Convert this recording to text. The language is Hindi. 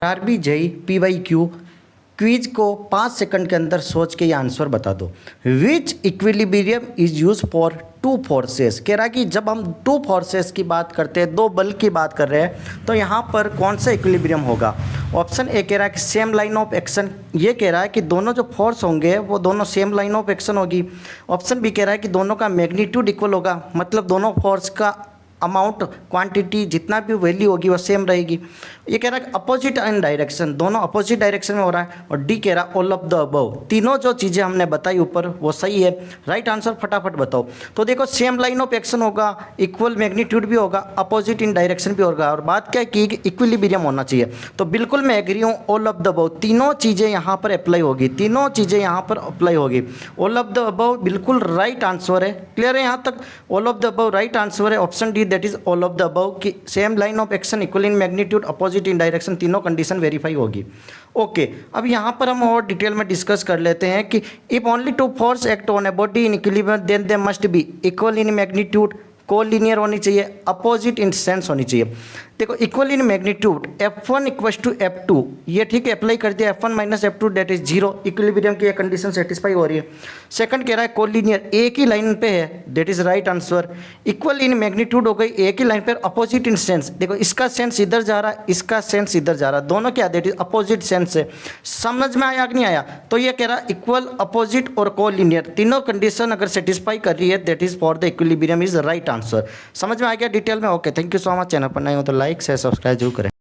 आरबी जेई PYQ क्विज को 5 सेकंड के अंदर सोच के ये आंसर बता दो। Which equilibrium is use for two forces. कह रहा है कि जब हम टू फोर्सेस की बात करते हैं, दो बल की बात कर रहे हैं, तो यहाँ पर कौन सा इक्विलिब्रियम होगा। ऑप्शन ए कह रहा है कि सेम लाइन ऑफ एक्शन। ये कह रहा है कि दोनों जो फोर्स होंगे वो दोनों सेम लाइन ऑफ एक्शन होगी। ऑप्शन बी कह रहा है कि दोनों का मैग्नीट्यूड इक्वल होगा, मतलब दोनों फोर्स का अमाउंट क्वांटिटी जितना भी वैल्यू होगी वो सेम रहेगी। ये कह रहा है अपोजिट एंड डायरेक्शन, दोनों अपोजिट डायरेक्शन में हो रहा है। और डी कह रहा ऑल ऑफ द अबव। तीनों जो चीज़ें हमने बताई ऊपर वो सही है। राइट आंसर फटाफट बताओ। तो देखो सेम लाइन ऑफ एक्शन होगा, इक्वल मैग्नीट्यूड भी होगा, अपोजिट इन डायरेक्शन भी होगा, और बात क्या की इक्विलिब्रियम होना चाहिए। तो बिल्कुल मैं एग्री हूँ, ऑल ऑफ द अबव तीनों चीज़ें यहाँ पर अप्लाई होगी, तीनों चीज़ें यहाँ पर अप्लाई होगी। ऑल ऑफ द अबव बिल्कुल राइट आंसर है। क्लियर है यहाँ तक। All of the above right answer है option D, that is all of the above की same line of action, equal in magnitude, opposite in direction, तीनों कंडीशन वेरीफाई होगी। ओके, अब यहाँ पर हम और डिटेल में डिस्कस कर लेते हैं कि if only two forces act on a body in equilibrium then they must be equal in magnitude, collinear होनी चाहिए, अपोजिट इन सेंस होनी चाहिए। देखो equal in magnitude F1 equal to F2, ये ठीक है अप्लाई कर दिया। F1 minus F2 date is 0, equilibrium की ये कंडीशन सेटिस्फाई हो रही है। सेकंड कह रहा है कोलिनियर, एक ही लाइन पे है, that is right answer. Equal in magnitude हो गई, एक ही लाइन पर, अपोजिट इन सेंस। देखो इसका सेंस इधर जा रहा है, इसका सेंस इधर जा रहा है, दोनों क्या डेट इज अपोजिट सेंस है। समझ में आया कि नहीं आया। तो ये कह रहा है इक्वल, अपोजिट और कोलिनियर तीनों कंडीशन अगर सेटिस्फाई कर रही है that is for the equilibrium is right answer. समझ में आ गया डिटेल में। Okay, thank you so much. Channel पर नए हो तो लाइक शेयर सब्सक्राइब जरूर करें।